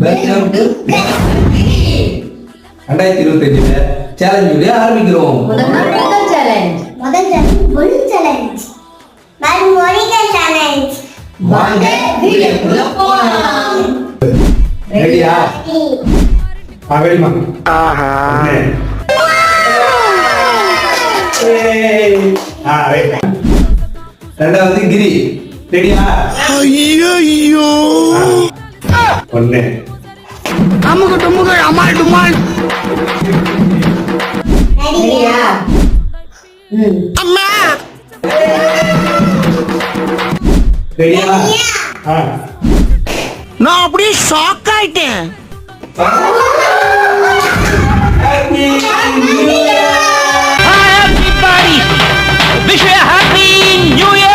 Welcome to 2025 challenge video ஆரம்பிக்கிறோம். முதல் challenge ஒரு சேலஞ்ச் மோனிகா சேலஞ்ச். வாங்க வீடியோக்குள்ள போலாம். ரெடியா? ரெடிமா. ஆஹா. ரைட். ரெண்டாவது கிரி. ரெடியா? ஐயோ. ஒண்ணு. அமுக டுமுக அமால் டுமால். ரெடியா? அம்மா. ரெடியா? நான் அப்படியே ஷாக் ஆயிட்டேன். Happy New Year! Hi everybody. Wish you a happy new year.